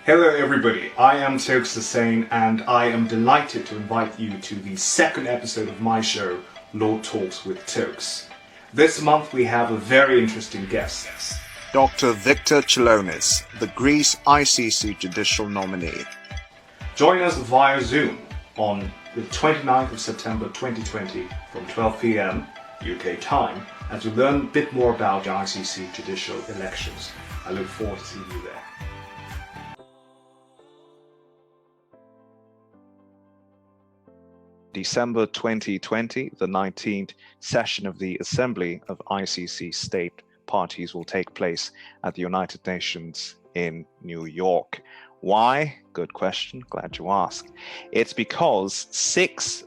Hello everybody, I am Toks Hussain and I am delighted to invite you to the second episode of my show, Law Talks with Toks. This month we have a very interesting guest. Dr. Victor Tsilonis, the Greece ICC Judicial Nominee. Join us via Zoom on the 29th of September 2020 from 12 p.m. UK time as we learn a bit more about the ICC Judicial elections. I look forward to seeing you there. December 2020, the 19th session of the Assembly of ICC State Parties will take place at the United Nations in New York. Why? Good question. Glad you asked. It's because 6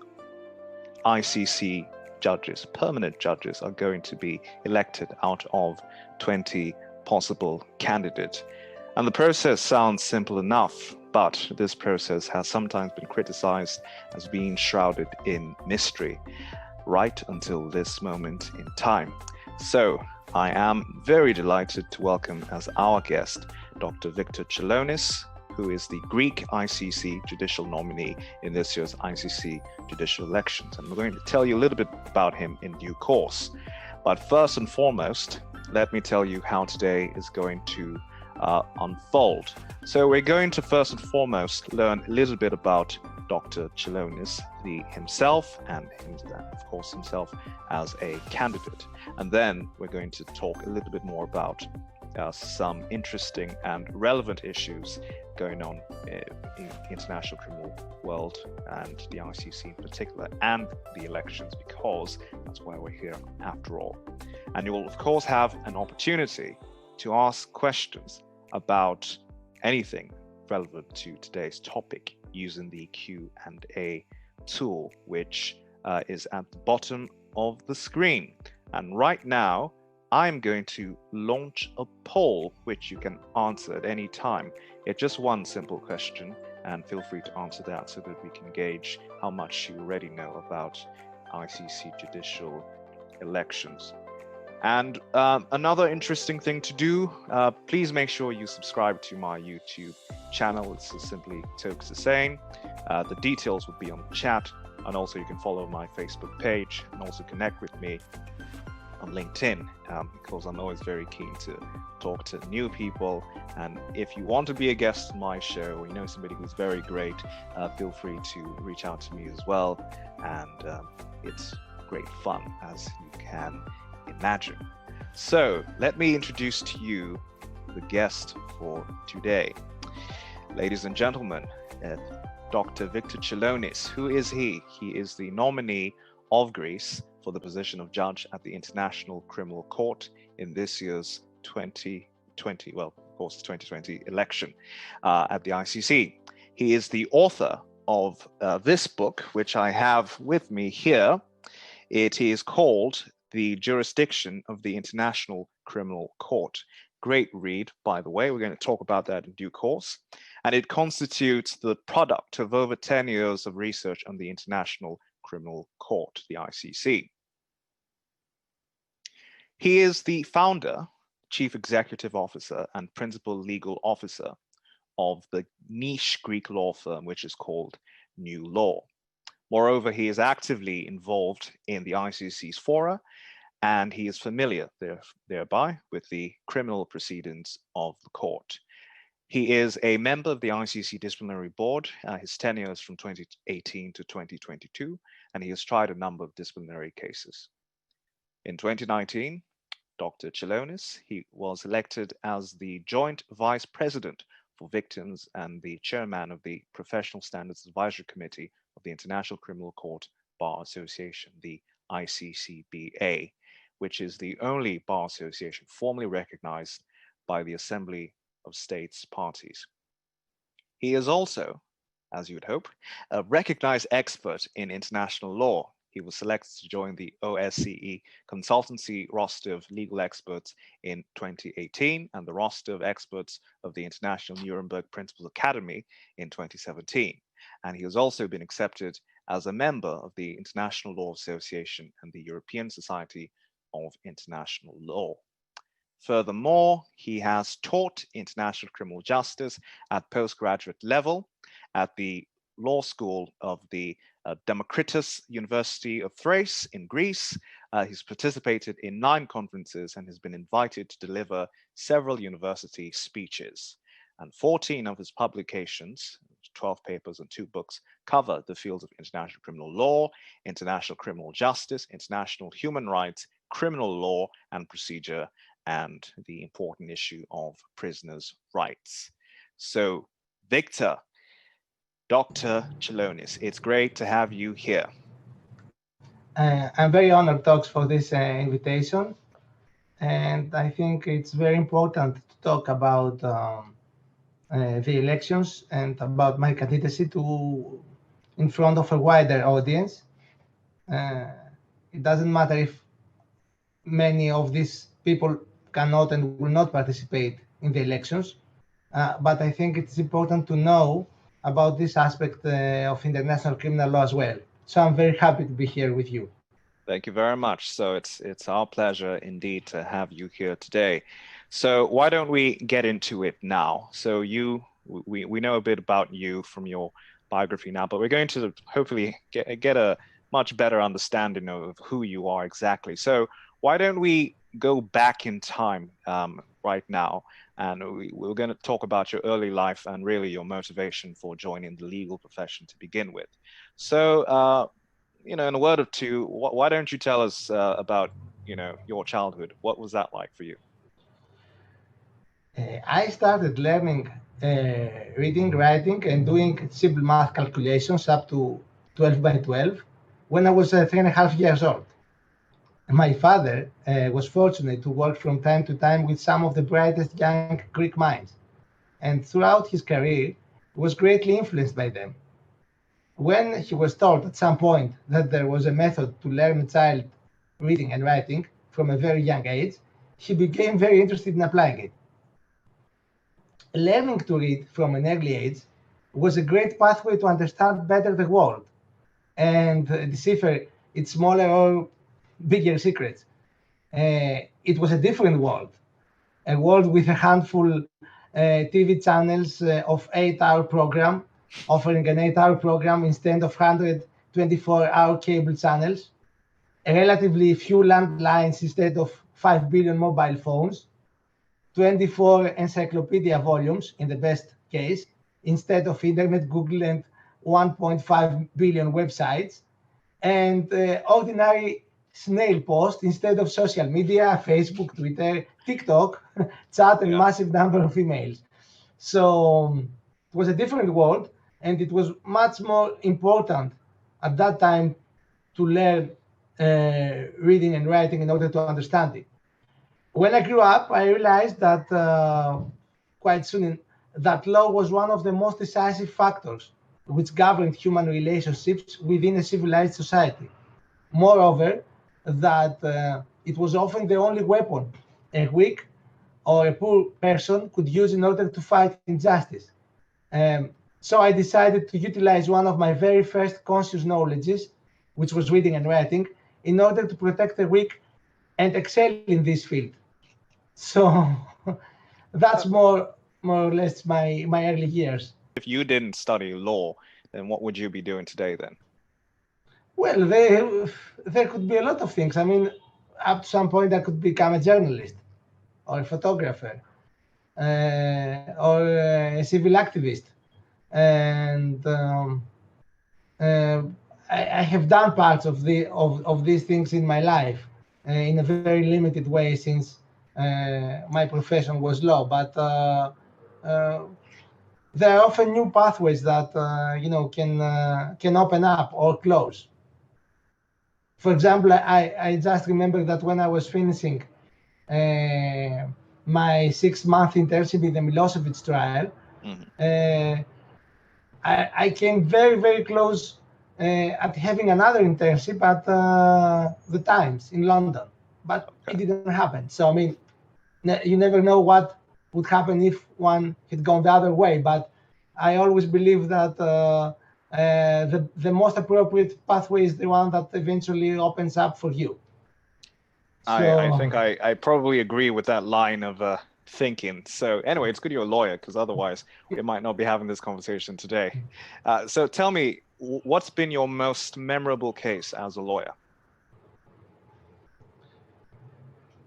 ICC judges, permanent judges, are going to be elected out of 20 possible candidates. And the process sounds simple enough, but this process has sometimes been criticized as being shrouded in mystery right until this moment in time. So I am very delighted to welcome as our guest Dr. Victor Tsilonis, who is the Greek ICC Judicial Nominee in this year's ICC Judicial elections. And we're going to tell you a little bit about him in due course. But first and foremost, let me tell you how today is going to unfold. So we're going to first and foremost learn a little bit about Dr. Tsilonis himself and of course himself as a candidate. And then we're going to talk a little bit more about some interesting and relevant issues going on in international criminal world and the ICC in particular, and the elections, because that's why we're here after all. And you will of course have an opportunity to ask questions about anything relevant to today's topic using the Q&A tool, which is at the bottom of the screen. And right now, I'm going to launch a poll, which you can answer at any time. It's just one simple question, and feel free to answer that so that we can gauge how much you already know about ICC judicial elections. And another interesting thing to do, please make sure you subscribe to my YouTube channel. It's simply Toks Hussain. The details will be on the chat, and also you can follow my Facebook page and also connect with me on LinkedIn, because I'm always very keen to talk to new people. And if you want to be a guest on my show, or you know somebody who's very great, feel free to reach out to me as well. And it's great fun, as you can imagine. So let me introduce to you the guest for today. Ladies and gentlemen, Dr. Victor Tsilonis. Who is he? He is the nominee of Greece for the position of judge at the International Criminal Court in this year's 2020, well, of course, 2020 election at the ICC. He is the author of this book, which I have with me here. It is called The Jurisdiction of the International Criminal Court. Great read, by the way. We're going to talk about that in due course. And it constitutes the product of over 10 years of research on the International Criminal Court, the ICC. He is the founder, chief executive officer, and principal legal officer of the niche Greek law firm, which is called New Law. Moreover, he is actively involved in the ICC's fora, and he is familiar thereby with the criminal proceedings of the court. He is a member of the ICC Disciplinary Board. His tenure is from 2018 to 2022, and he has tried a number of disciplinary cases. In 2019, Dr. Tsilonis, he was elected as the Joint Vice President for Victims and the Chairman of the Professional Standards Advisory Committee of the International Criminal Court Bar Association, the ICCBA, which is the only bar association formally recognized by the Assembly of States Parties. He is also, as you would hope, a recognized expert in international law. He was selected to join the OSCE consultancy roster of legal experts in 2018 and the roster of experts of the International Nuremberg Principles Academy in 2017. And he has also been accepted as a member of the International Law Association and the European Society of International Law. Furthermore, he has taught international criminal justice at postgraduate level at the law school of the Democritus University of Thrace in Greece. He's participated in 9 conferences and has been invited to deliver several university speeches. And 14 of his publications, 12 papers and 2 books, cover the fields of international criminal law, international criminal justice, international human rights, criminal law and procedure, and the important issue of prisoners' rights. So, Victor, Dr. Tsilonis, it's great to have you here. I'm very honored, Toks, for this invitation. And I think it's very important to talk about the elections and about my candidacy in front of a wider audience. It doesn't matter if many of these people cannot and will not participate in the elections, but I think it's important to know about this aspect of international criminal law as well. So I'm very happy to be here with you. Thank you very much. So it's our pleasure indeed to have you here today. So why don't we get into it now? So we know a bit about you from your biography now, but we're going to hopefully get a much better understanding of who you are exactly. So why don't we go back in time right now, and we're going to talk about your early life and really your motivation for joining the legal profession to begin with. So in a word or two, why don't you tell us about your childhood? What was that like for you? I started learning reading, writing, and doing simple math calculations up to 12 by 12 when I was 3.5 years old. My father was fortunate to work from time to time with some of the brightest young Greek minds, and throughout his career, he was greatly influenced by them. When he was told at some point that there was a method to learn a child reading and writing from a very young age, he became very interested in applying it. Learning to read from an early age was a great pathway to understand better the world and decipher its smaller or bigger secrets. It was a different world, a world with a handful TV channels of 8-hour program, offering an 8-hour program instead of 124-hour cable channels, relatively few landlines instead of 5 billion mobile phones, 24 encyclopedia volumes in the best case, instead of internet, Google, and 1.5 billion websites, and ordinary snail post instead of social media, Facebook, Twitter, TikTok, chat, and massive number of emails. So it was a different world, and it was much more important at that time to learn reading and writing in order to understand it. When I grew up, I realized that quite soon that law was one of the most decisive factors which governed human relationships within a civilized society. Moreover, that it was often the only weapon a weak or a poor person could use in order to fight injustice. So I decided to utilize one of my very first conscious knowledges, which was reading and writing, in order to protect the weak and excel in this field. So that's more or less my early years. If you didn't study law, then what would you be doing today then? Well, there could be a lot of things. I mean, up to some point, I could become a journalist or a photographer or a civil activist. And I have done parts of these things in my life in a very limited way since my profession was law. But there are often new pathways that can open up or close. For example, I just remember that when I was finishing my 6-month internship in the Milosevic trial, I came very, very close at having another internship at the Times in London, but it didn't happen. So, I mean, you never know what would happen if one had gone the other way, but I always believe that the most appropriate pathway is the one that eventually opens up for you. I So think I probably agree with that line of thinking. So anyway, it's good you're a lawyer, because otherwise we might not be having this conversation today. So tell me, what's been your most memorable case as a lawyer?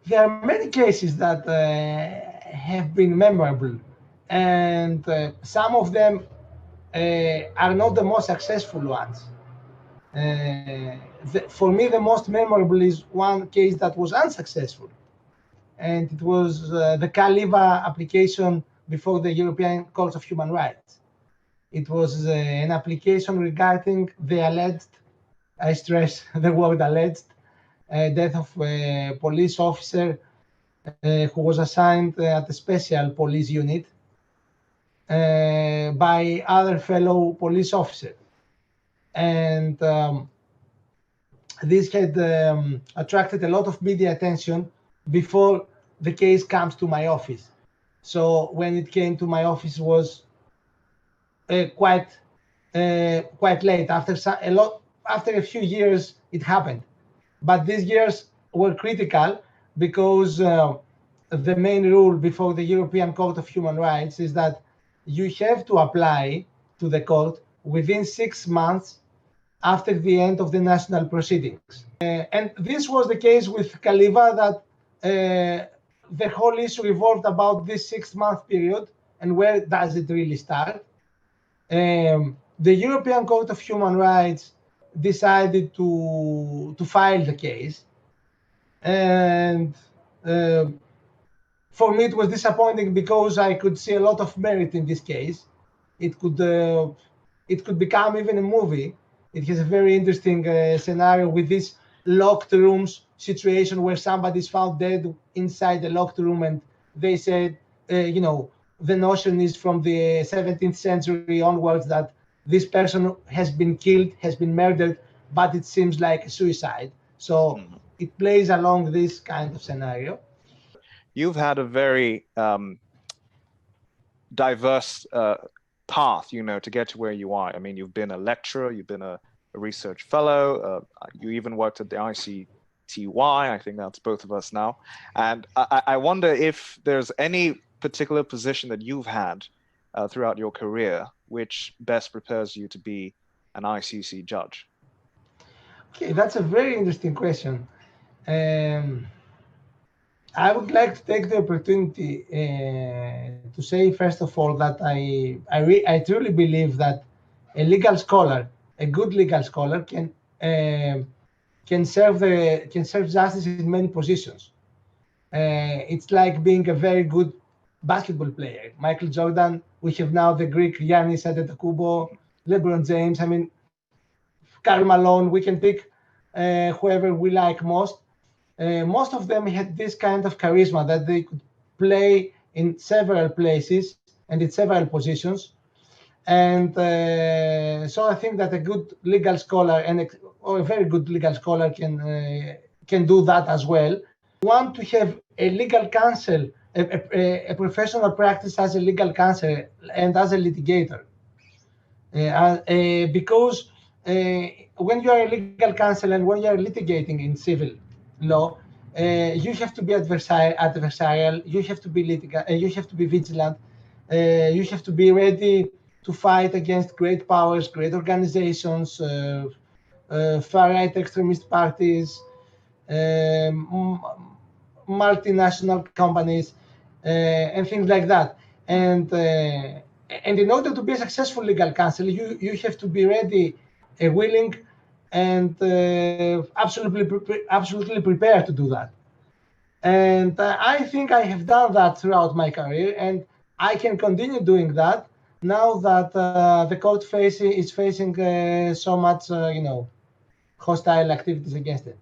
there are many cases that have been memorable, and some of them are not the most successful ones. For me, the most memorable is one case that was unsuccessful, and it was the Kaliva application before the European Court of Human Rights. It was an application regarding the alleged, I stress the word alleged, death of a police officer who was assigned at a special police unit by other fellow police officers. And this had attracted a lot of media attention before the case comes to my office. So when it came to my office was quite late. After a few years, it happened. But these years were critical because the main rule before the European Court of Human Rights is that you have to apply to the court within 6 months after the end of the national proceedings. And this was the case with Kaliva, that the whole issue revolved about this 6-month period and where does it really start. The European Court of Human Rights decided to file the case, and for me it was disappointing because I could see a lot of merit in this case. It could become even a movie. It has a very interesting scenario with this locked rooms situation where somebody is found dead inside the locked room, and they said, the notion is from the 17th century onwards that this person has been killed, has been murdered, but it seems like a suicide. So it plays along this kind of scenario. You've had a very diverse path, to get to where you are. I mean, you've been a lecturer, you've been a research fellow, you even worked at the ICTY. I think that's both of us now. And I wonder if there's any particular position that you've had throughout your career which best prepares you to be an ICC judge. Okay, that's a very interesting question. I would like to take the opportunity to say, first of all, that I truly believe that a legal scholar, a good legal scholar, can serve justice in many positions. It's like being a very good basketball player. Michael Jordan. We have now the Greek Giannis Antetokounmpo, LeBron James. I mean, Karl Malone. We can pick whoever we like most. Most of them had this kind of charisma that they could play in several places and in several positions. And so I think that a good legal scholar or a very good legal scholar can do that as well. Want to have a legal counsel, a professional practice as a legal counsel and as a litigator. Because when you are a legal counsel and when you are litigating in civil law, you have to be adversarial. You have to be you have to be vigilant. You have to be ready to fight against great powers, great organizations, far-right extremist parties, multinational companies, and things like that. And in order to be a successful legal counsel, you have to be ready, willing, and absolutely prepared to do that. And I think I have done that throughout my career, and I can continue doing that now that the court is facing so much, hostile activities against it.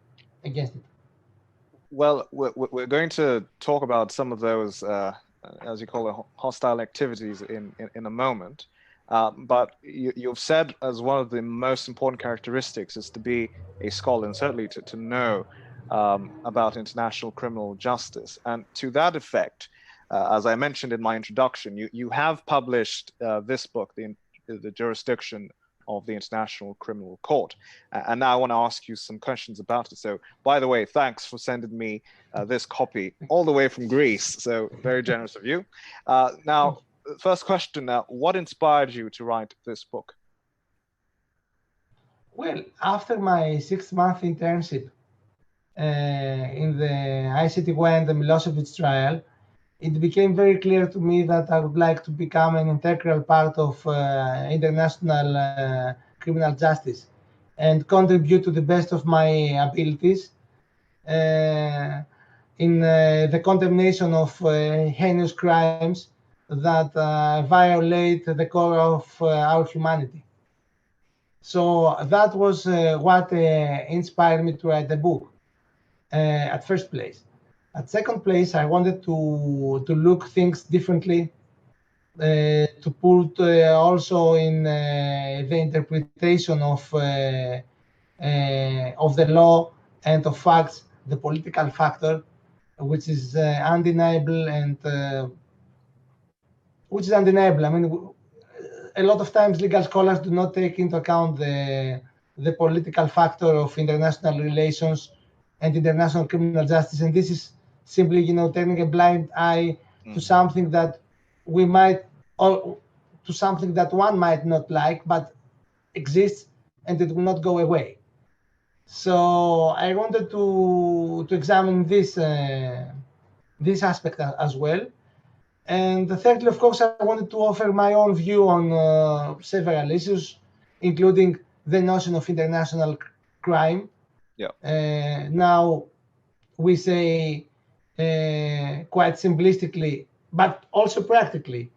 Well, we're going to talk about some of those, as you call it, hostile activities in a moment. But you've said as one of the most important characteristics is to be a scholar, and certainly to know about international criminal justice. And to that effect, as I mentioned in my introduction, you have published this book, the Jurisdiction of the International Criminal Court. And now I want to ask you some questions about it. So, by the way, thanks for sending me this copy all the way from Greece. So, very generous of you. Now, first question, what inspired you to write this book? Well, after my 6-month internship in the ICTY and the Milosevic trial, it became very clear to me that I would like to become an integral part of international criminal justice and contribute to the best of my abilities in the condemnation of heinous crimes that violate the core of our humanity. So that was what inspired me to write the book at first place. At second place, I wanted to look things differently, to put also in the interpretation of the law and of facts the political factor, which is undeniable and which is undeniable. I mean, a lot of times legal scholars do not take into account the political factor of international relations and international criminal justice, and this is simply, turning a blind eye to something that we might, or to something that one might not like, but exists and it will not go away. So I wanted to examine this aspect as well. And thirdly, of course, I wanted to offer my own view on several issues, including the notion of international crime. Yeah. Now, we say quite simplistically, but also practically,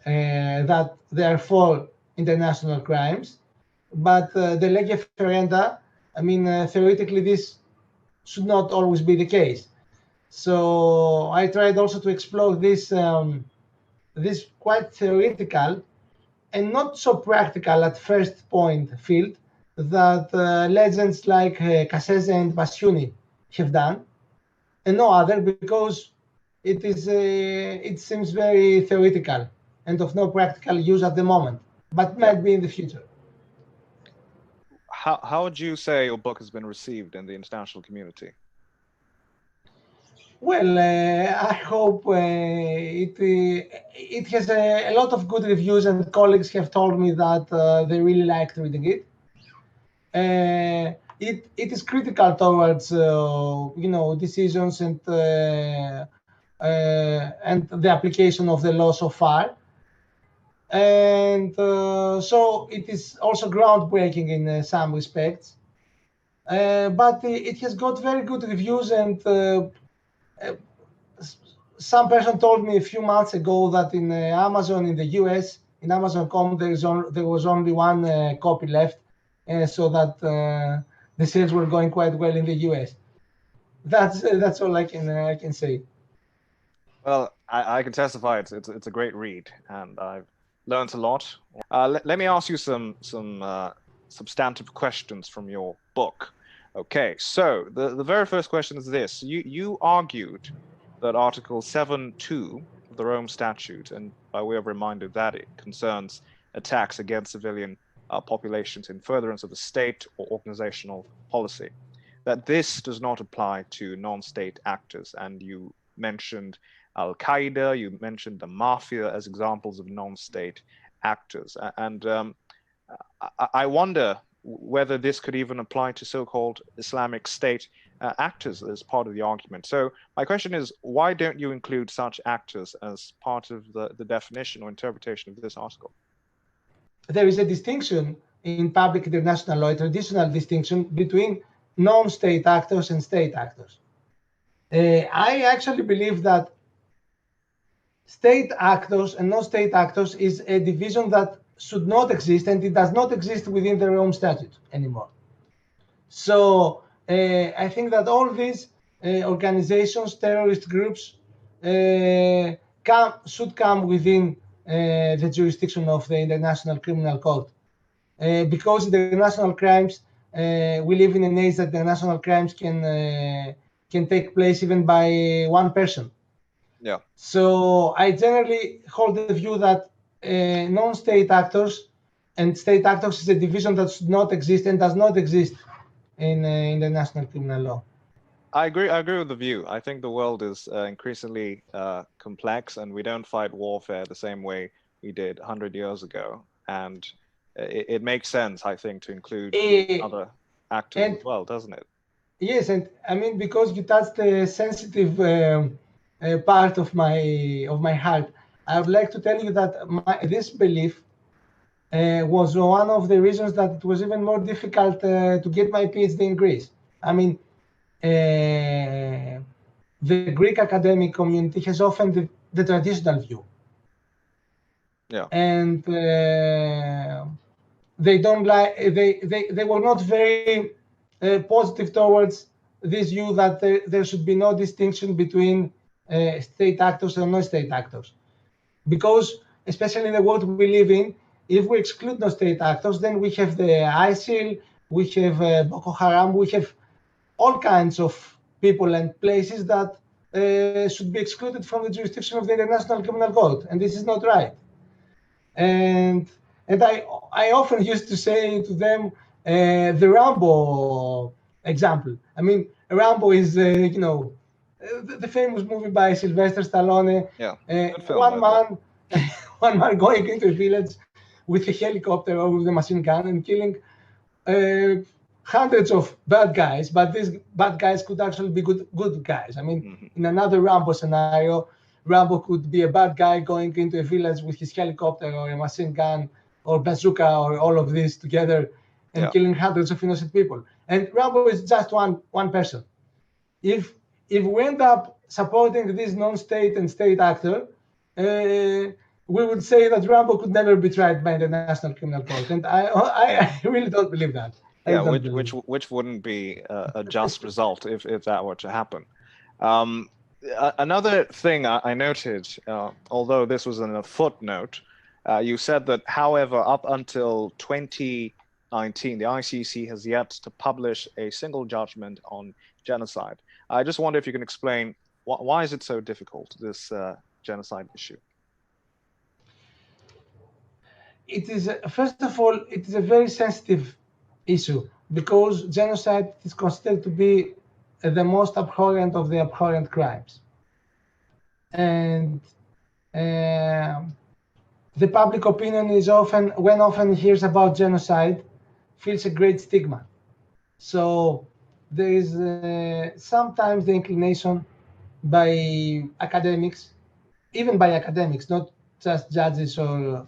that there are 4 international crimes. But the lege ferenda, I mean, theoretically, this should not always be the case. So I tried also to explore this this quite theoretical and not so practical at first point field that legends like Cassese and Basciuni have done, and no other, because it seems very theoretical and of no practical use at the moment, but might be in the future. How would you say your book has been received in the international community? Well, I hope it has a lot of good reviews, and colleagues have told me that they really liked reading it. It is critical towards decisions and the application of the law so far, and so it is also groundbreaking in some respects. But it has got very good reviews, and some person told me a few months ago that in Amazon in the US, in Amazon.com, there was only 1 copy left, so that the sales were going quite well in the US. That's all I can say. Well, I can testify it's a great read, and I've learned a lot. Let me ask you some substantive questions from your book. Okay, so the very first question is this: you argued that Article 7.2 of the Rome Statute, and by way of reminder that it concerns attacks against civilian populations in furtherance of the state or organizational policy, that this does not apply to non-state actors. And you mentioned Al-Qaeda, you mentioned the mafia as examples of non-state actors. And I wonder whether this could even apply to so-called Islamic State actors as part of the argument. So my question is, why don't you include such actors as part of the definition or interpretation of this article? There is a distinction in public international law, a traditional distinction between non-state actors and state actors. I actually believe that state actors and non-state actors is a division that should not exist, and it does not exist within the Rome Statute anymore. So I think that all these organizations, terrorist groups, should come within the jurisdiction of the International Criminal Court, because international crimes, we live in an age that international crimes can take place even by 1 person. Yeah. So I generally hold the view that non-state actors and state actors is a division that should not exist and does not exist in international criminal law. I agree with the view. I think the world is increasingly complex, and we don't fight warfare the same way we did 100 years ago. And it makes sense, I think, to include other actors as well, doesn't it? Yes, and I mean, because you touched the sensitive part of my heart, I would like to tell you that this belief was one of the reasons that it was even more difficult to get my PhD in Greece. I mean, the Greek academic community has often the traditional view. Yeah. And they don't like, they were not very positive towards this view that there should be no distinction between state actors and non-state actors. Because, especially in the world we live in, if we exclude non-state actors, then we have the ISIL, we have Boko Haram, we have all kinds of people and places that should be excluded from the jurisdiction of the International Criminal Court, and this is not right. And I often used to say to them the Rambo example. I mean, Rambo is the famous movie by Sylvester Stallone. Yeah, good film, one man going into a village with a helicopter or with a machine gun and killing hundreds of bad guys, but these bad guys could actually be good guys. I mean, in another Rambo scenario, Rambo could be a bad guy going into a village with his helicopter or a machine gun or bazooka or all of this together and killing hundreds of innocent people. And Rambo is just one person. If we end up supporting this non-state and state actor, we would say that Rambo could never be tried by the International Criminal Court, and I really don't believe that. Yeah, which wouldn't be a just result if that were to happen. Another thing I noted, although this was in a footnote, you said that, however, up until 2019, the ICC has yet to publish a single judgment on genocide. I just wonder if you can explain why is it so difficult, this genocide issue? It is, first of all, it is a very sensitive issue because genocide is considered to be the most abhorrent of the abhorrent crimes. And the public opinion is often hears about genocide, feels a great stigma. So there is sometimes the inclination by academics, even by academics, not just judges or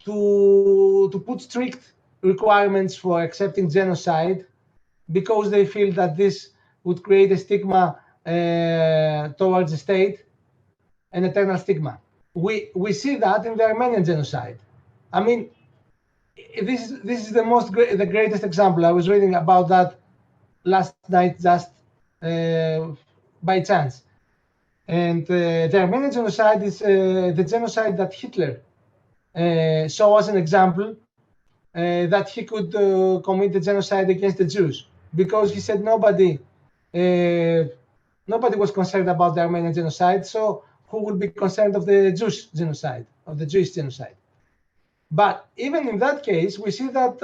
to put strict requirements for accepting genocide because they feel that this would create a stigma towards the state, an eternal stigma. We see that in the Armenian genocide. I mean, this is the greatest example. I was reading about that last night just by chance. And the Armenian genocide is the genocide that Hitler saw as an example that he could commit the genocide against the Jews, because he said nobody was concerned about the Armenian genocide, so who would be concerned of the Jewish genocide, of the Jewish genocide? But even in that case, we see that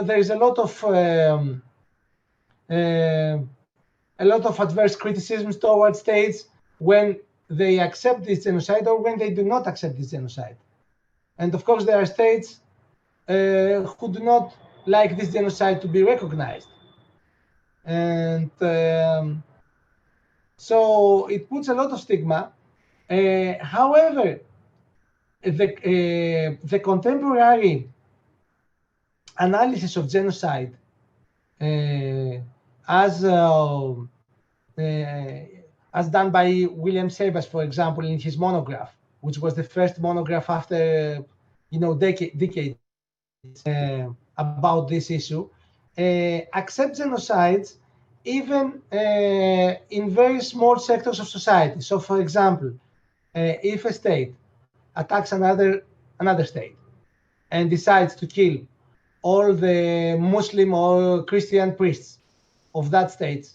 there is a lot of adverse criticisms towards states when they accept this genocide or when they do not accept this genocide. And of course, there are states who do not like this genocide to be recognized. And so it puts a lot of stigma. However, the contemporary analysis of genocide as done by William Sebas, for example, in his monograph, which was the first monograph after decades about this issue, accept genocides even in very small sectors of society. So, for example, if a state attacks another state and decides to kill all the Muslim or Christian priests of that state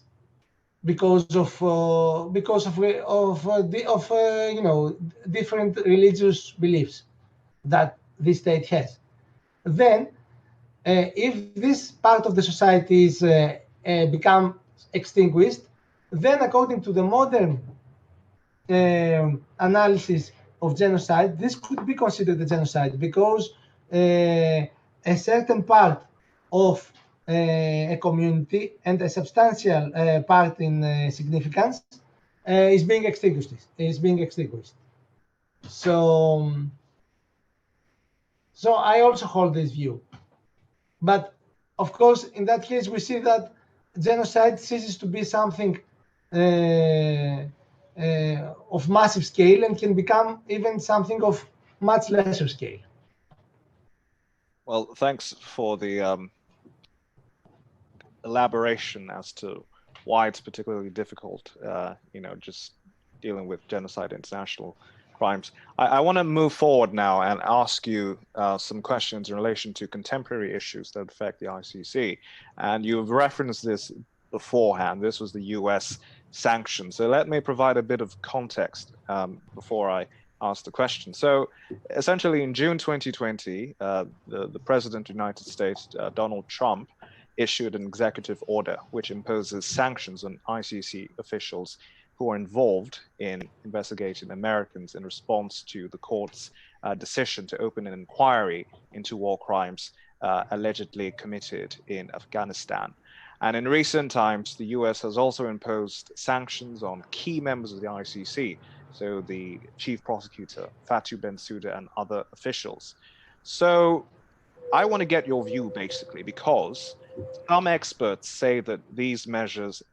because of different religious beliefs that this state has. Then, if this part of the society is become extinguished, then according to the modern analysis of genocide, this could be considered a genocide because a certain part of a community and a substantial part in significance is being extinguished. So, so I also hold this view. But of course, in that case, we see that genocide ceases to be something of massive scale and can become even something of much lesser scale. Well, thanks for the elaboration as to why it's particularly difficult, just dealing with genocide, international crimes. I want to move forward now and ask you some questions in relation to contemporary issues that affect the ICC. And you've referenced this beforehand. This was the US sanctions. So let me provide a bit of context before I ask the question. So essentially in June 2020, the President of the United States, Donald Trump, issued an executive order which imposes sanctions on ICC officials who are involved in investigating Americans in response to the court's decision to open an inquiry into war crimes allegedly committed in Afghanistan. And in recent times, the US has also imposed sanctions on key members of the ICC, so the chief prosecutor, Fatou Bensouda, and other officials. So I want to get your view, basically, because some experts say that these measures,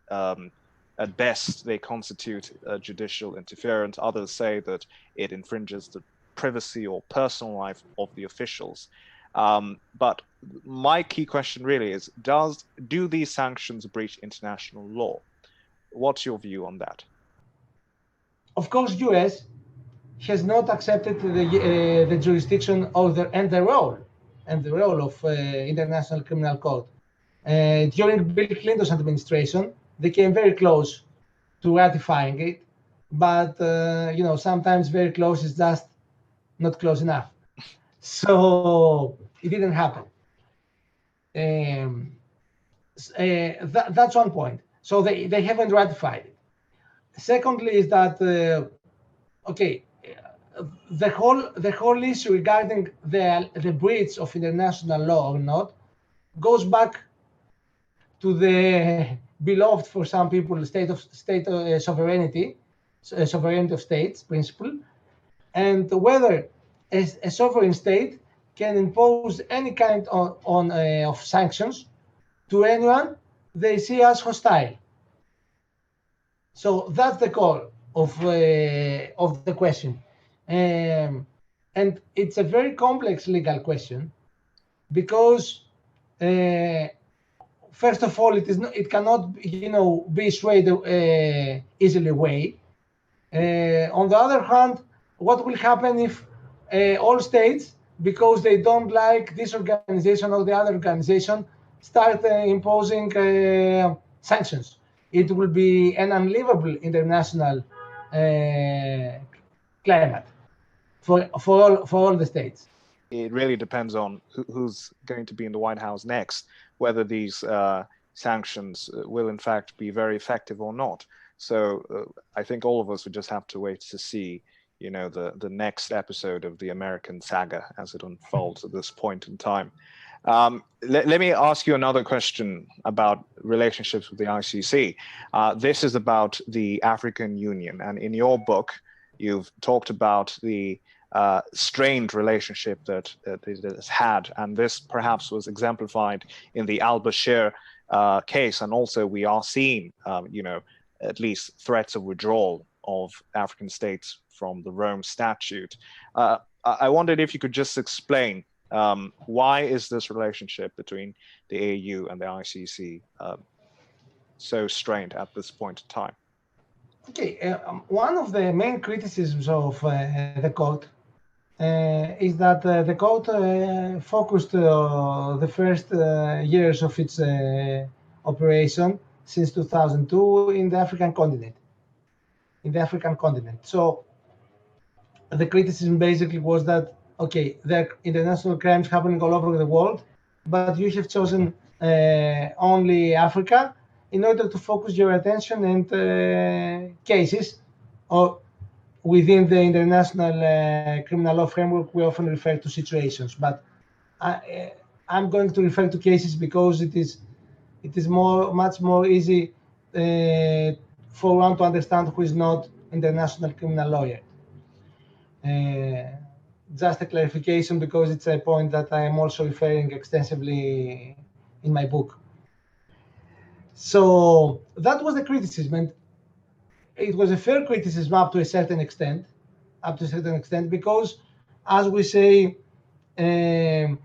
at best, they constitute judicial interference. Others say that it infringes the privacy or personal life of the officials. But my key question really is, do these sanctions breach international law? What's your view on that? Of course, US has not accepted the jurisdiction of and the role of International Criminal Court. During Bill Clinton's administration, they came very close to ratifying it, but sometimes very close is just not close enough. So it didn't happen. That's one point. So they haven't ratified it. Secondly, is that the whole issue regarding the breach of international law or not goes back to the beloved for some people state sovereignty of states principle, and whether a sovereign state can impose any kind of sanctions to anyone they see as hostile. So that's the core of the question, and it's a very complex legal question because. First of all, it cannot, be swayed easily away. On the other hand, what will happen if all states, because they don't like this organization or the other organization, start imposing sanctions? It will be an unlivable international climate for all the states. It really depends on who's going to be in the White House next, whether these sanctions will in fact be very effective or not. So I think all of us would just have to wait to see, the next episode of the American saga as it unfolds at this point in time. Let me ask you another question about relationships with the ICC. This is about the African Union, and in your book, you've talked about the strained relationship that it has had, and this perhaps was exemplified in the al-Bashir case, and also we are seeing, at least threats of withdrawal of African states from the Rome Statute. I wondered if you could just explain why is this relationship between the AU and the ICC so strained at this point in time? Okay, one of the main criticisms of the court is that the court focused the first years of its operation since 2002 in the African continent. So the criticism basically was that okay, there are international crimes happening all over the world, but you have chosen only Africa in order to focus your attention and cases or within the international criminal law framework. We often refer to situations, but I'm going to refer to cases because it is much more easy for one to understand who is not international criminal lawyer. Just a clarification because it's a point that I am also referring extensively in my book. So that was the criticism, and it was a fair criticism up to a certain extent, because, as we say in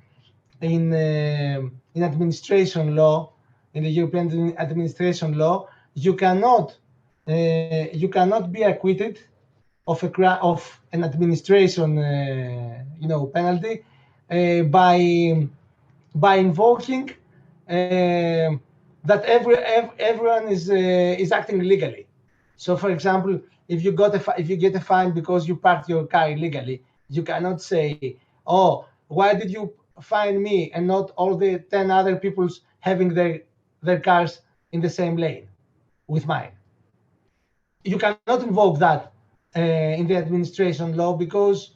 administration law, in the European administration law, you cannot be acquitted of an administration penalty by invoking that everyone is acting illegally. So, for example, if you get a fine because you parked your car illegally, you cannot say, "Oh, why did you fine me and not all the 10 other people having their cars in the same lane with mine?" You cannot invoke that in the administration law because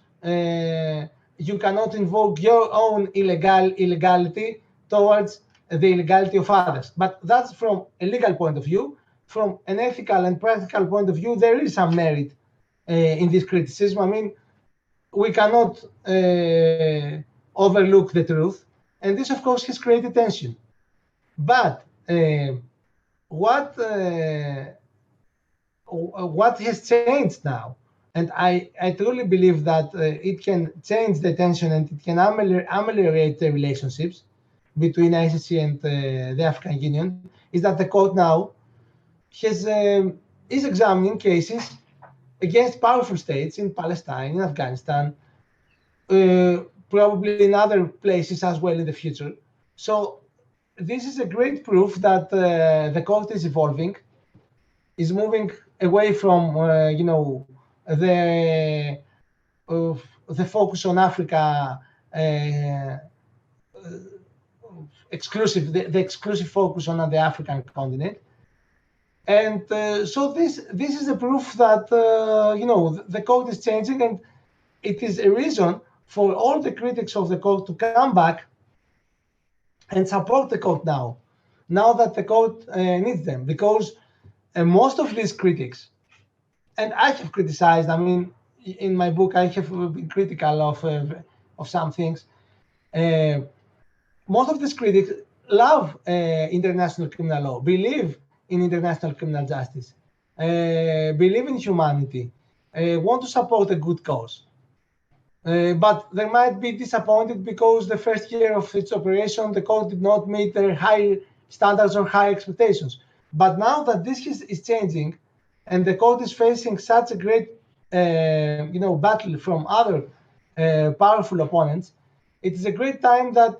you cannot invoke your own illegality towards the illegality of others. But that's from a legal point of view. From an ethical and practical point of view, there is some merit in this criticism. I mean, we cannot overlook the truth, and this, of course, has created tension. But what has changed now, and I truly believe that it can change the tension and it can ameliorate the relationships between ICC and the African Union, is that the court now is examining cases against powerful states in Palestine, in Afghanistan, probably in other places as well in the future. So this is a great proof that the court is evolving, is moving away from the focus on Africa, the exclusive focus on the African continent. And so this is a proof that the code is changing, and it is a reason for all the critics of the code to come back and support the code now that the code needs them, because most of these critics, and I have criticized, I mean, in my book, I have been critical of some things. Most of these critics love international criminal law, believe in international criminal justice, believe in humanity, want to support a good cause. But they might be disappointed because the first year of its operation, the code did not meet their high standards or high expectations. But now that this is changing, and the code is facing such a great, battle from other powerful opponents, it is a great time that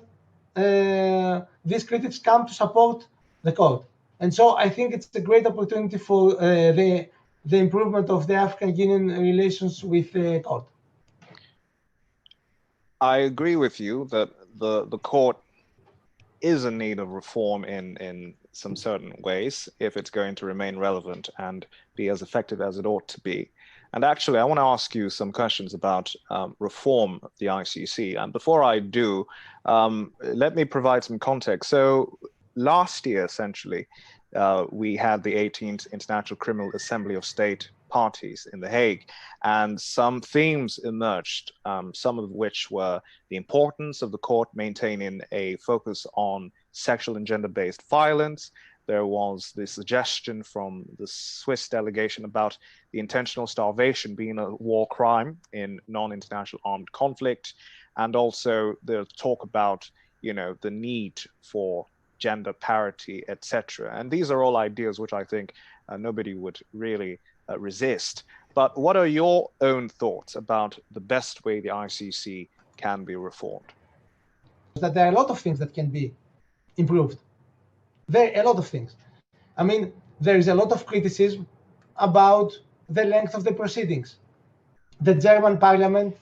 these critics come to support the code. And so I think it's a great opportunity for the improvement of the African Union relations with the code. I agree with you that the court is in need of reform in some certain ways if it's going to remain relevant and be as effective as it ought to be. And actually, I want to ask you some questions about reform of the ICC. And before I do, let me provide some context. So last year, essentially, we had the 18th International Criminal Assembly of State Parties in The Hague, and some themes emerged, some of which were the importance of the court maintaining a focus on sexual and gender-based violence. There was the suggestion from the Swiss delegation about the intentional starvation being a war crime in non-international armed conflict, and also the talk about, the need for gender parity, etc. And these are all ideas which I think nobody would really resist. But what are your own thoughts about the best way the ICC can be reformed? That there are a lot of things that can be improved. A lot of things. I mean, there is a lot of criticism about the length of the proceedings. The German parliament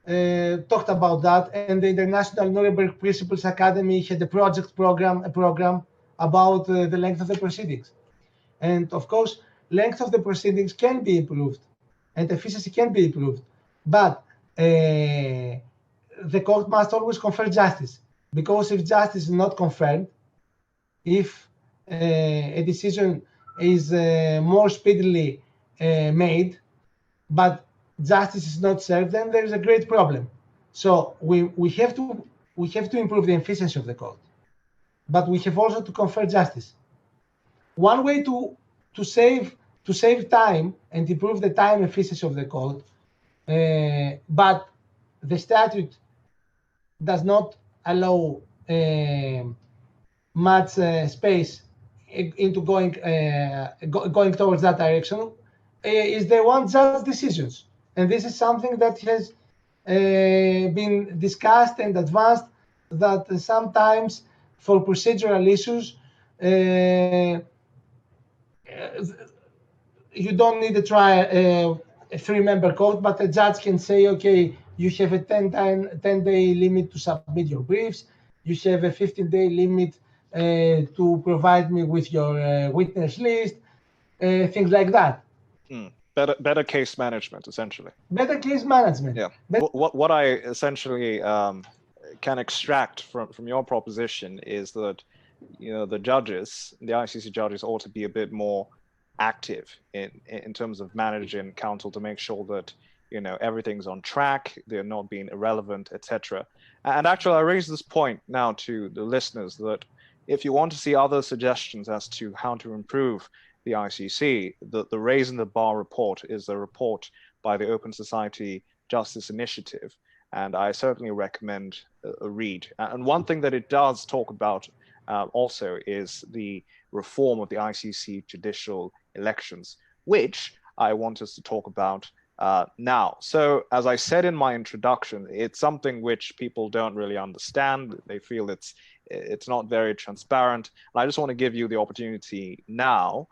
talked about that, and the International Nuremberg Principles Academy had a program about the length of the proceedings. And of course, length of the proceedings can be improved, and efficiency can be improved, but the court must always confer justice, because if justice is not conferred, if a decision is more speedily made, but justice is not served, then there is a great problem. So we have to improve the efficiency of the court, but we have also to confer justice. One way to save time and improve the time efficiency of the court, but the statute does not allow much space into going towards that direction, is the one judge decisions, and this is something that has been discussed and advanced, that sometimes for procedural issues you don't need a three-member court, but a judge can say, okay, you have a 10-day limit to submit your briefs, you have a 15-day limit to provide me with your witness list, things like that. Better case management, essentially. Better case management. Yeah. What I essentially can extract from your proposition is that, you know, the judges, the ICC judges, ought to be a bit more active in terms of managing counsel to make sure that, you know, everything's on track, they're not being irrelevant, etc. And actually, I raise this point now to the listeners that if you want to see other suggestions as to how to improve the ICC, the Raising the Bar report is a report by the Open Society Justice Initiative, and I certainly recommend a read. And one thing that it does talk about also is the reform of the ICC judicial elections, which I want us to talk about now. So, as I said in my introduction, it's something which people don't really understand. They feel it's not very transparent. And I just want to give you the opportunity now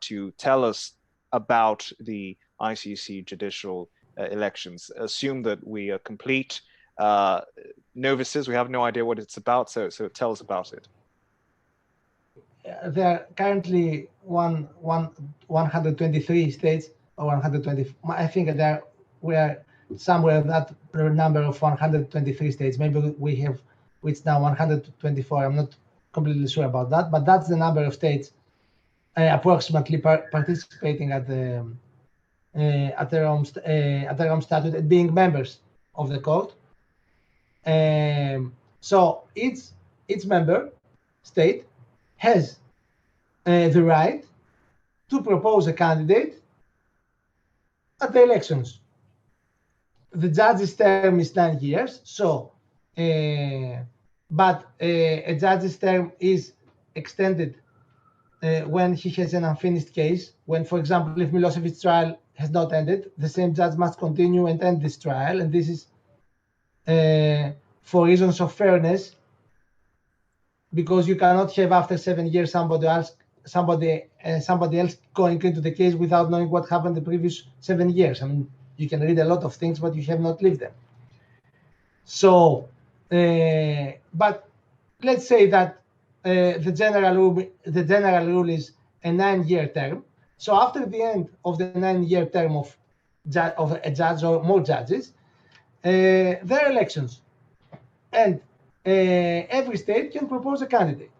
to tell us about the ICC judicial elections. Assume that we are complete novices. We have no idea what it's about, so tell us about it. There are currently 123 states, or 120. I think we are somewhere that number of 123 states. Maybe it's now 124. I'm not completely sure about that, but that's the number of states approximately participating at the Rome Statute and being members of the court. So each member state has the right to propose a candidate at the elections. The judge's term is 9 years, so but a judge's term is extended when he has an unfinished case. When, for example, if Milosevic's trial has not ended, the same judge must continue and end this trial, and this is for reasons of fairness, because you cannot have after 7 years somebody else going into the case without knowing what happened the previous 7 years. I mean, you can read a lot of things, but you have not lived them. So, but let's say that the general rule is a 9-year term. So after the end of the 9-year term of a judge or more judges, there are elections, and every state can propose a candidate.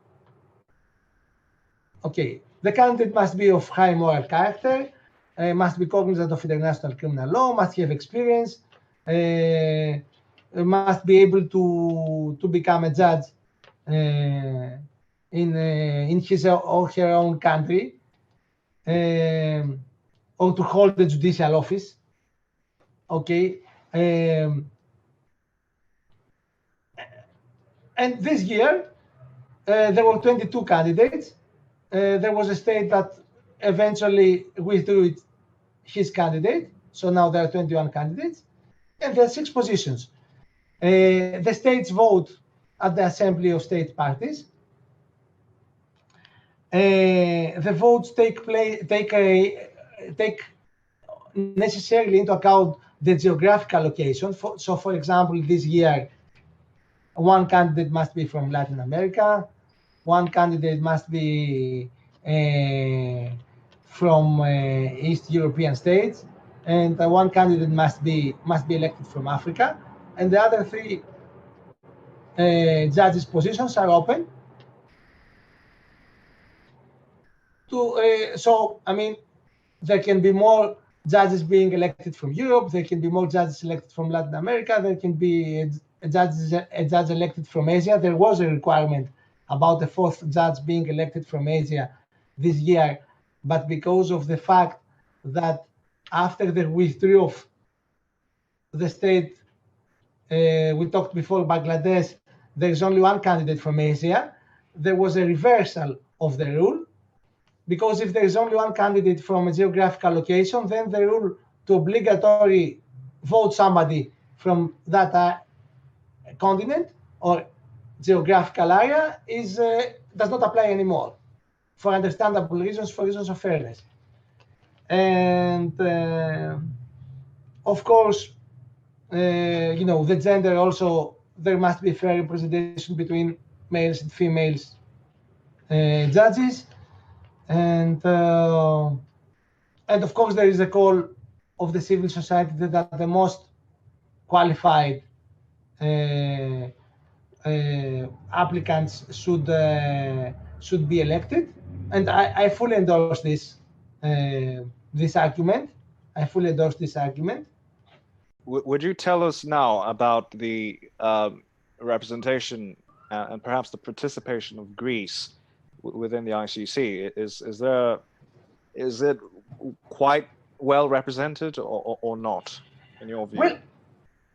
Okay, the candidate must be of high moral character, must be cognizant of international criminal law, must have experience, must be able to become a judge in his or her own country, or to hold the judicial office. Okay, and this year there were 22 candidates. There was a state that eventually withdrew his candidate, so now there are 21 candidates, and there are 6 positions. The states vote at the Assembly of State Parties. The votes take necessarily into account the geographical location. So, for example, this year, one candidate must be from Latin America, one candidate must be from East European states, and one candidate must be elected from Africa, and the other three judges' positions are open. So, I mean, there can be more judges being elected from Europe. There can be more judges elected from Latin America. There can be a judge elected from Asia. There was a requirement about the fourth judge being elected from Asia this year, but because of the fact that after the withdrawal of the state, we talked before, Bangladesh, there is only one candidate from Asia. There was a reversal of the rule, because if there is only one candidate from a geographical location, then the rule to obligatory vote somebody from that continent or geographical area does not apply anymore, for understandable reasons, for reasons of fairness. And of course, the gender also, there must be fair representation between males and females judges. And of course, there is a call of the civil society that the most qualified applicants should be elected, and I fully endorse this argument. I fully endorse this argument. Would you tell us now about the representation and perhaps the participation of Greece within the ICC? Is it quite well represented or not, in your view? Well,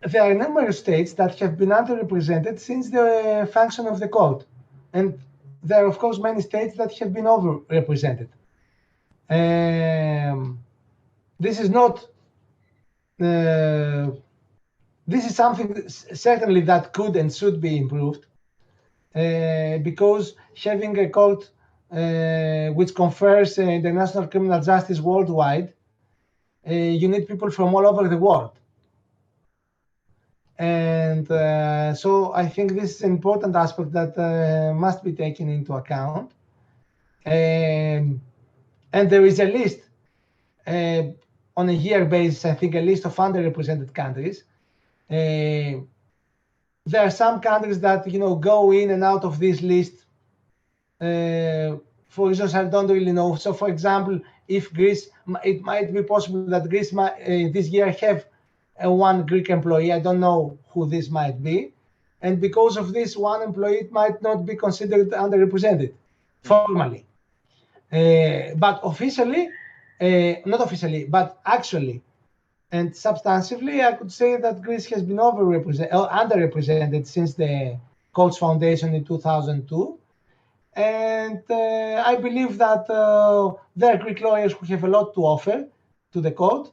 there are numerous states that have been underrepresented since the function of the court, and there are, of course, many states that have been overrepresented. This is not. This is something certainly that could and should be improved, because having a court which confers international criminal justice worldwide, you need people from all over the world. And so I think this is an important aspect that must be taken into account. And there is a list on a year basis, I think, a list of underrepresented countries. There are some countries that go in and out of this list for reasons I don't really know. So, for example, if Greece, it might be possible that Greece might this year have one Greek employee. I don't know who this might be, and because of this one employee, it might not be considered underrepresented formally, but officially, not officially, but actually. And substantively, I could say that Greece has been underrepresented since the Court's foundation in 2002. And I believe that there are Greek lawyers who have a lot to offer to the court,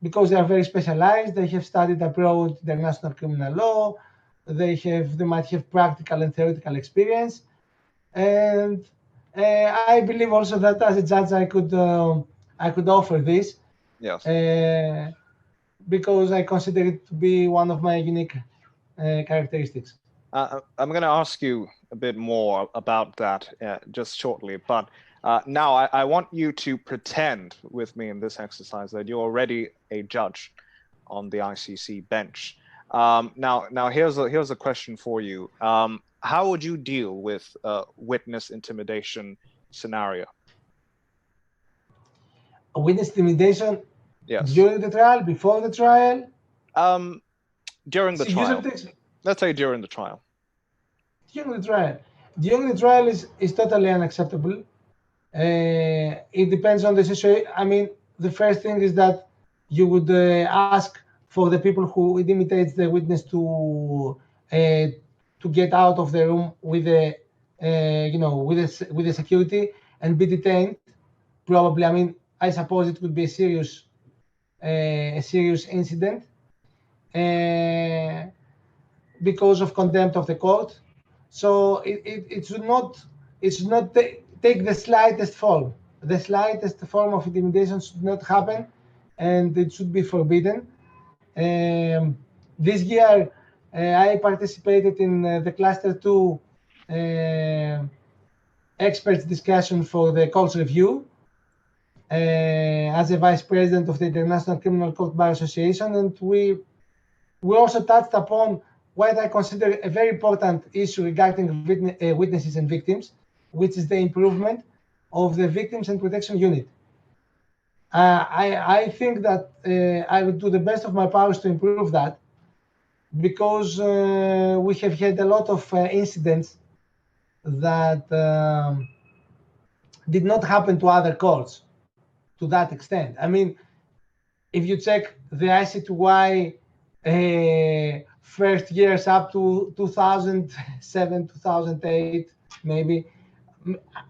because they are very specialized. They have studied abroad international criminal law. They might have practical and theoretical experience. And I believe also that as a judge, I could offer this. Yes. Because I consider it to be one of my unique characteristics. I'm going to ask you a bit more about that just shortly, but now I want you to pretend with me in this exercise that you're already a judge on the ICC bench. Now here's a question for you. How would you deal with witness intimidation scenario? Witness intimidation? Yes. During the trial, before the trial? During the trial. Let's say during the trial. During the trial is totally unacceptable. It depends on the situation. I mean, the first thing is that you would ask for the people who intimidates the witness to get out of the room with the with the security and be detained. Probably, I mean, I suppose it would be a serious incident because of contempt of the court. So it should not take the slightest form. The slightest form of intimidation should not happen and it should be forbidden. This year, I participated in the Cluster 2 experts discussion for the Courts Review as a vice president of the International Criminal Court Bar Association, and we also touched upon what I consider a very important issue regarding witnesses and victims, which is the improvement of the Victims and Protection Unit. I think that I would do the best of my powers to improve that, because we have had a lot of incidents that did not happen to other courts to that extent. I mean, if you check the IC2Y first years up to 2007, 2008, maybe,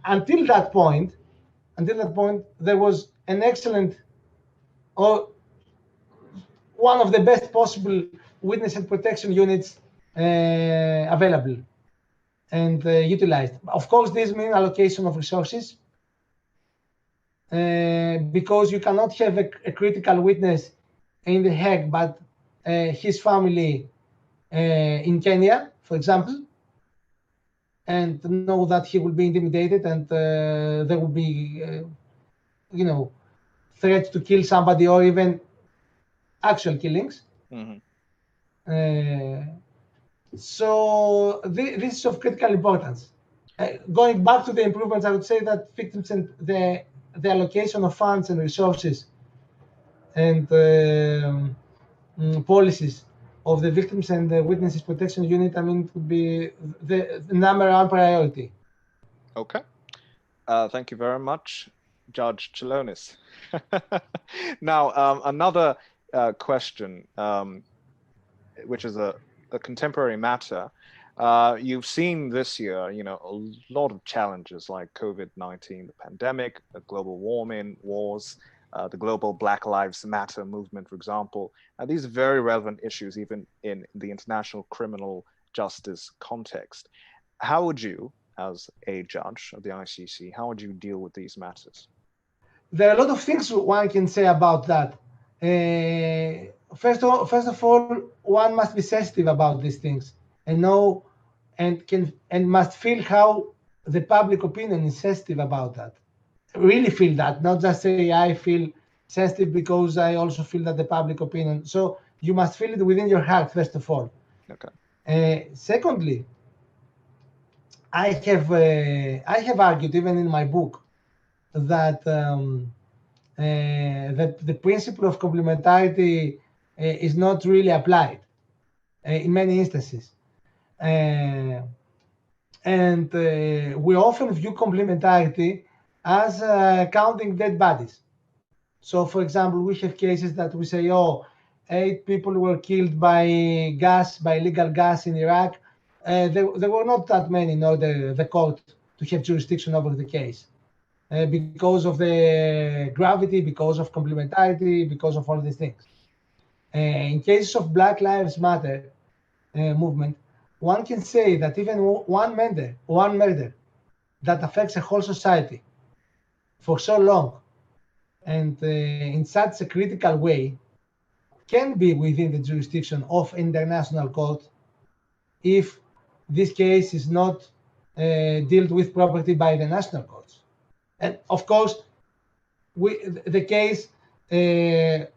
until that point, there was an excellent, or one of the best possible witness and protection units available and utilized. Of course, this means allocation of resources, because you cannot have a critical witness in The Hague, but his family in Kenya, for example, and know that he will be intimidated, and there will be, threats to kill somebody, or even actual killings. Mm-hmm. So this is of critical importance. Going back to the improvements, I would say that victims and the allocation of funds and resources and policies of the Victims and the Witnesses Protection Unit, I mean, it would be the number one priority. Okay. Thank you very much, Judge Tsilonis. Now, another question, which is a contemporary matter. You've seen this year, a lot of challenges like COVID-19, the pandemic, the global warming, wars, the global Black Lives Matter movement, for example. And these are very relevant issues, even in the international criminal justice context. How would you, as a judge of the ICC, how would you deal with these matters? There are a lot of things one can say about that. First of all, one must be sensitive about these things and know and must feel how the public opinion is sensitive about that. Really feel that, not just say I feel sensitive because I also feel that the public opinion. So you must feel it within your heart, first of all. Okay. Secondly, I have argued, even in my book, that the principle of complementarity is not really applied in many instances. And we often view complementarity as counting dead bodies. So, for example, we have cases that we say, 8 people were killed by illegal gas in Iraq. There were not that many in order the court to have jurisdiction over the case. Because of the gravity, because of complementarity, because of all these things. In cases of Black Lives Matter movement, one can say that even one murder that affects a whole society for so long and in such a critical way can be within the jurisdiction of international court if this case is not dealt with properly by the national courts. And of course, the case, the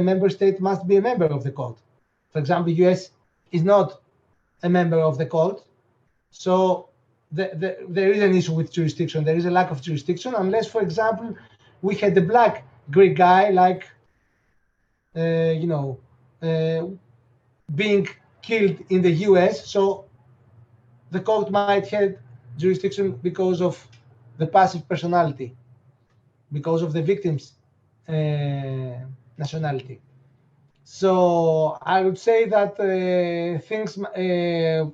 member state must be a member of the court. For example, US is not a member of the court, so there is an issue with jurisdiction. There is a lack of jurisdiction unless, for example, we had a black Greek guy like, being killed in the US. So the court might have jurisdiction because of the passive personality, because of the victim's nationality. So I would say that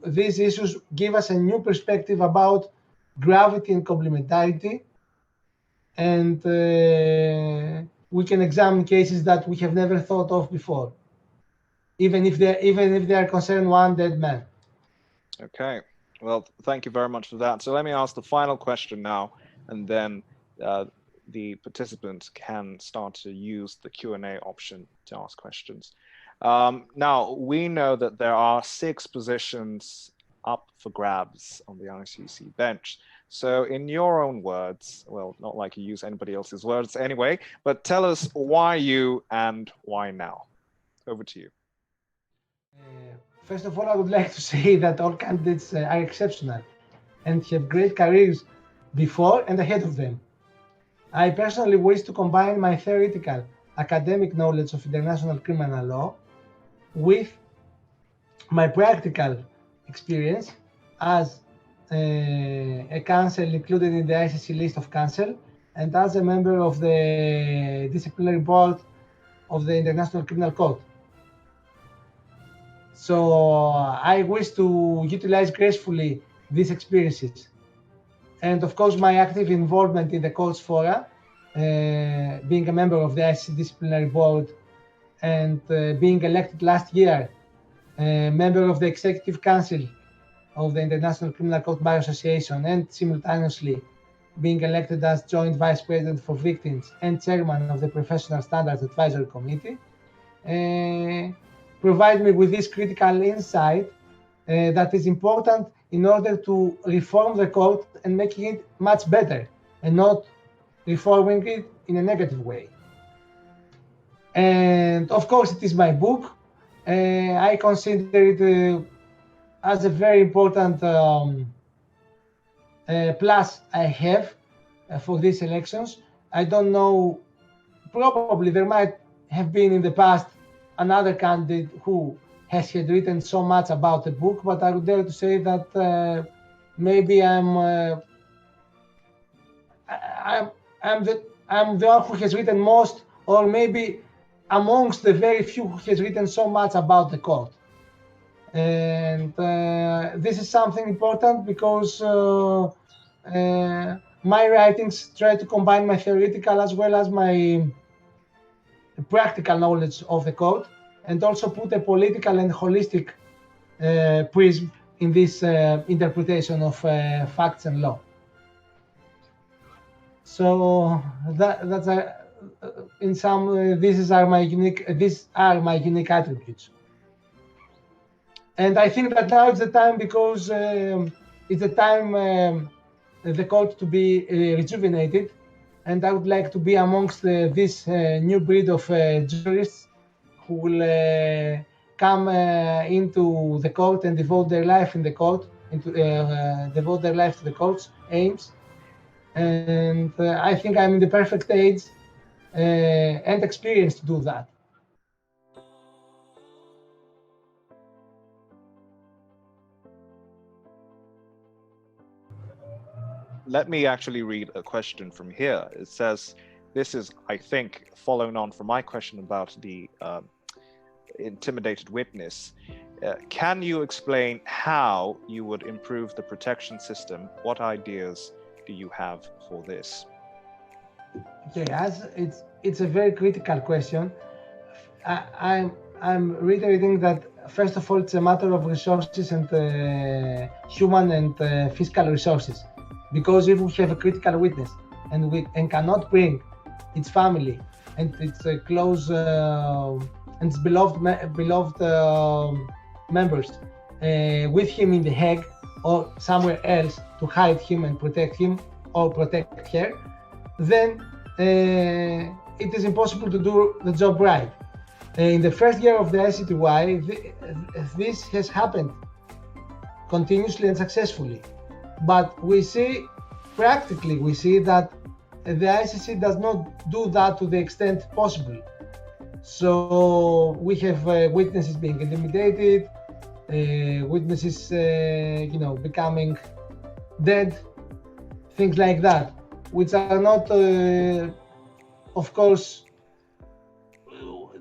these issues give us a new perspective about gravity and complementarity, and we can examine cases that we have never thought of before, even if they are concerned one dead man. Okay. Well, thank you very much for that. So let me ask the final question now, and then the participants can start to use the Q&A option to ask questions. Now, we know that there are 6 positions up for grabs on the ICC bench. So in your own words, well, not like you use anybody else's words anyway, but tell us why you and why now. Over to you. First of all, I would like to say that all candidates are exceptional and have great careers before and ahead of them. I personally wish to combine my theoretical academic knowledge of international criminal law with my practical experience as a counsel included in the ICC list of counsel and as a member of the disciplinary board of the International Criminal Court. So I wish to utilize gracefully these experiences. And of course, my active involvement in the court's fora, being a member of the ICC disciplinary board and being elected last year member of the Executive Council of the International Criminal Court Bar Association and simultaneously being elected as Joint Vice President for Victims and Chairman of the Professional Standards Advisory Committee, provide me with this critical insight that is important in order to reform the court and making it much better and not reforming it in a negative way. And of course, it is my book. I consider it as a very important plus I have for these elections. I don't know, probably there might have been in the past another candidate who has had written so much about the book, but I would dare to say that maybe I'm the one who has written most, or maybe amongst the very few who has written so much about the court. And this is something important because my writings try to combine my theoretical as well as my practical knowledge of the court, and also put a political and holistic prism in this interpretation of facts and law. So that's in some these are my unique attributes. And I think that now is the time, because it's the time the court to be rejuvenated, and I would like to be amongst this new breed of jurists who will come into the court and devote their life in the court, devote their life to the court's aims. And I think I'm in the perfect age and experience to do that. Let me actually read a question from here. It says, this is, I think, following on from my question about the intimidated witness. Can you explain how you would improve the protection system? What ideas do you have for this? Okay, as it's a very critical question. I'm reiterating that first of all, it's a matter of resources and human and fiscal resources. Because if we have a critical witness and cannot bring its family and its close and its beloved members with him in The Hague or somewhere else to hide him and protect him or protect her, then it is impossible to do the job right. In the first year of the ICTY, this has happened continuously and successfully. But we see, practically, that the ICC does not do that to the extent possible. So we have witnesses being intimidated, witnesses, becoming dead, things like that, which are not, of course,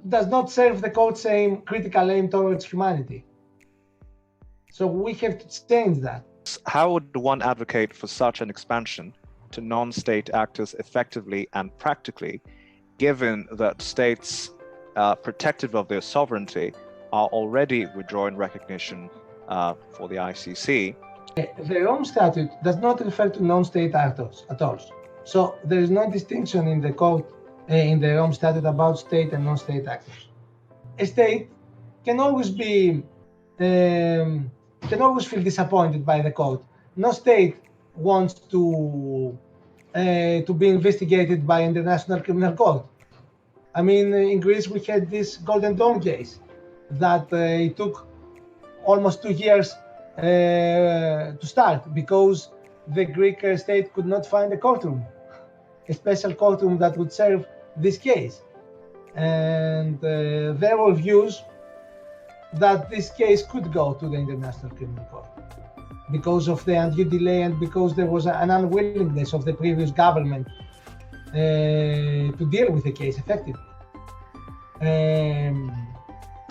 does not serve the court's aim, critical aim towards humanity. So we have to change that. How would one advocate for such an expansion to non-state actors effectively and practically, given that states protective of their sovereignty are already withdrawing recognition for the ICC? The Rome Statute does not refer to non-state actors at all. So there is no distinction in the code, in the Rome Statute about state and non-state actors. A state can always be, can always feel disappointed by the code. No state wants to be investigated by International Criminal Court. I mean, in Greece we had this Golden Dome case that it took almost 2 years to start because the Greek state could not find a courtroom, a special courtroom that would serve this case. And there were views that this case could go to the International Criminal Court because of the undue delay and because there was an unwillingness of the previous government to deal with the case effectively.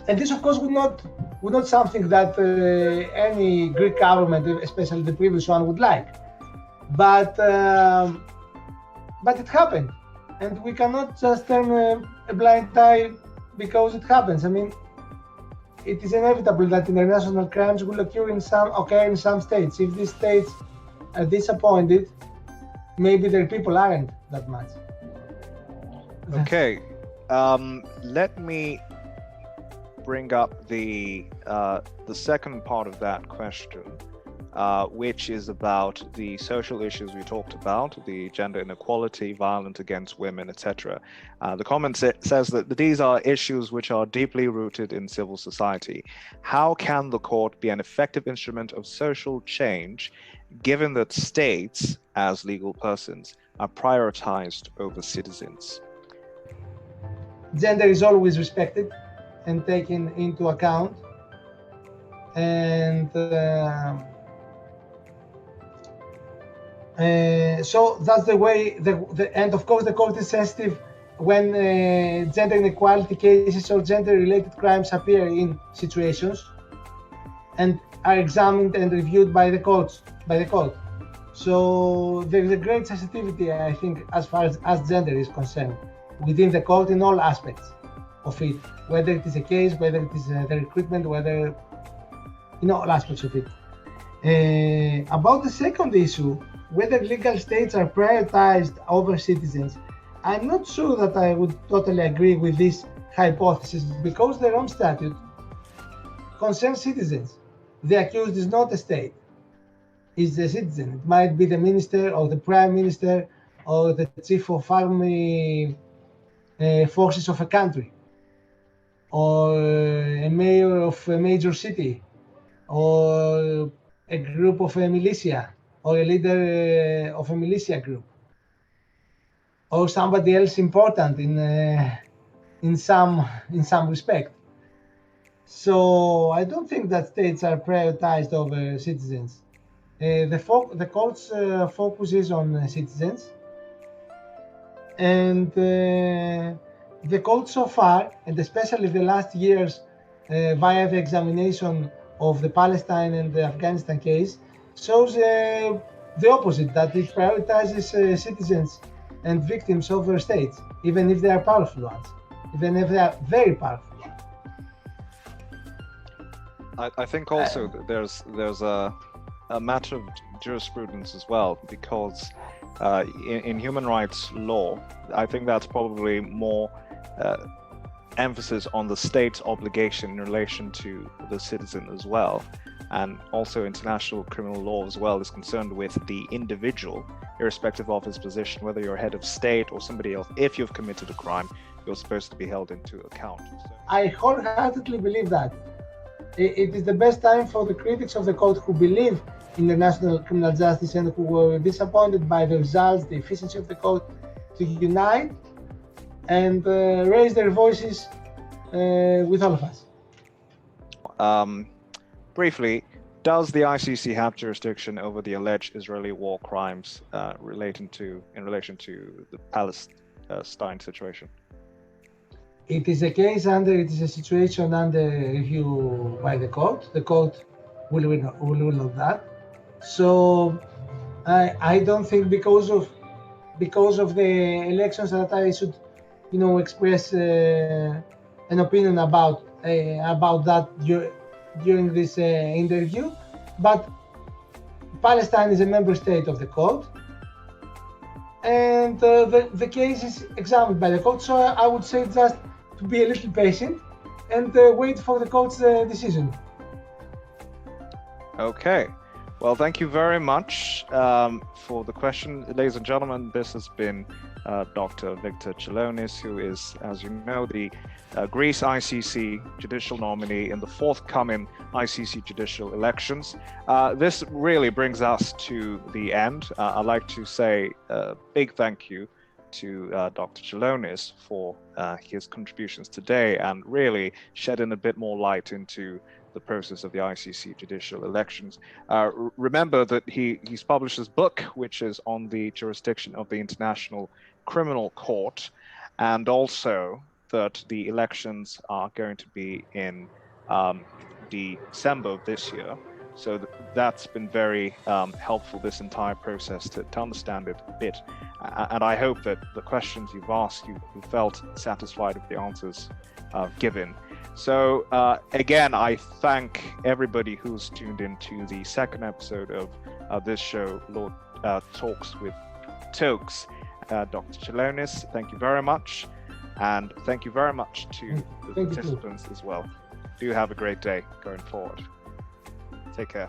And this, of course, would not something that any Greek government, especially the previous one, would like. But it happened, and we cannot just turn a blind eye because it happens. I mean, it is inevitable that international crimes will occur in some states. If these states are disappointed, maybe their people aren't that much. Okay, let me bring up the second part of that question, which is about the social issues we talked about, the gender inequality, violence against women, etc. The comment says that these are issues which are deeply rooted in civil society. How can the court be an effective instrument of social change, given that states, as legal persons, are prioritized over citizens? Gender is always respected and taken into account, and so that's the way. And of course, the court is sensitive when gender inequality cases or gender-related crimes appear in situations and are examined and reviewed by the court. So there is a great sensitivity, I think, as far as gender is concerned, within the court in all aspects of it, whether it is a case, whether it is the recruitment, whether in all aspects of it. About the second issue, whether legal states are prioritized over citizens, I'm not sure that I would totally agree with this hypothesis because the Rome Statute concerns citizens. The accused is not a state, is a citizen. It might be the minister or the prime minister or the chief of army forces of a country, or a mayor of a major city, or a group of a militia, or a leader of a militia group, or somebody else important in some respect. So I don't think that states are prioritized over citizens. The court's focus is on citizens, and the court so far, and especially the last years via the examination of the Palestine and the Afghanistan case, shows the opposite, that it prioritizes citizens and victims over states, even if they are powerful ones, even if they are very powerful ones. I think also that there's a matter of jurisprudence as well, because in human rights law, I think that's probably more emphasis on the state's obligation in relation to the citizen as well. And also international criminal law as well is concerned with the individual, irrespective of his position, whether you're head of state or somebody else. If you've committed a crime, you're supposed to be held into account. I wholeheartedly believe that. It is the best time for the critics of the code who believe in the national criminal justice and who were disappointed by the results, the efficiency of the code, to unite and raise their voices with all of us. Briefly, does the ICC have jurisdiction over the alleged Israeli war crimes in relation to the Palestine situation? It is a situation under review by the court. The court will rule on that. So I don't think because of the elections that I should, express an opinion about that during this interview. But Palestine is a member state of the court, and the case is examined by the court. So I would say just to be a little patient and wait for the court's decision. Okay. Well, thank you very much for the question. Ladies and gentlemen, this has been Dr. Victor Tsilonis, who is, as you know, the Greece ICC judicial nominee in the forthcoming ICC judicial elections. This really brings us to the end. I'd like to say a big thank you to Dr. Tsilonis for his contributions today and really shedding a bit more light into the process of the ICC judicial elections. Remember that he's published his book, which is on the jurisdiction of the International Criminal Court, and also that the elections are going to be in December of this year. So that's been very helpful, this entire process, to understand it a bit. And I hope that the questions you've asked, you felt satisfied with the answers given. So again, I thank everybody who's tuned into the second episode of this show, Lord Talks with Toks. Dr. Tsilonis, thank you very much. And thank you very much to the participants as well. Do have a great day going forward. Take care.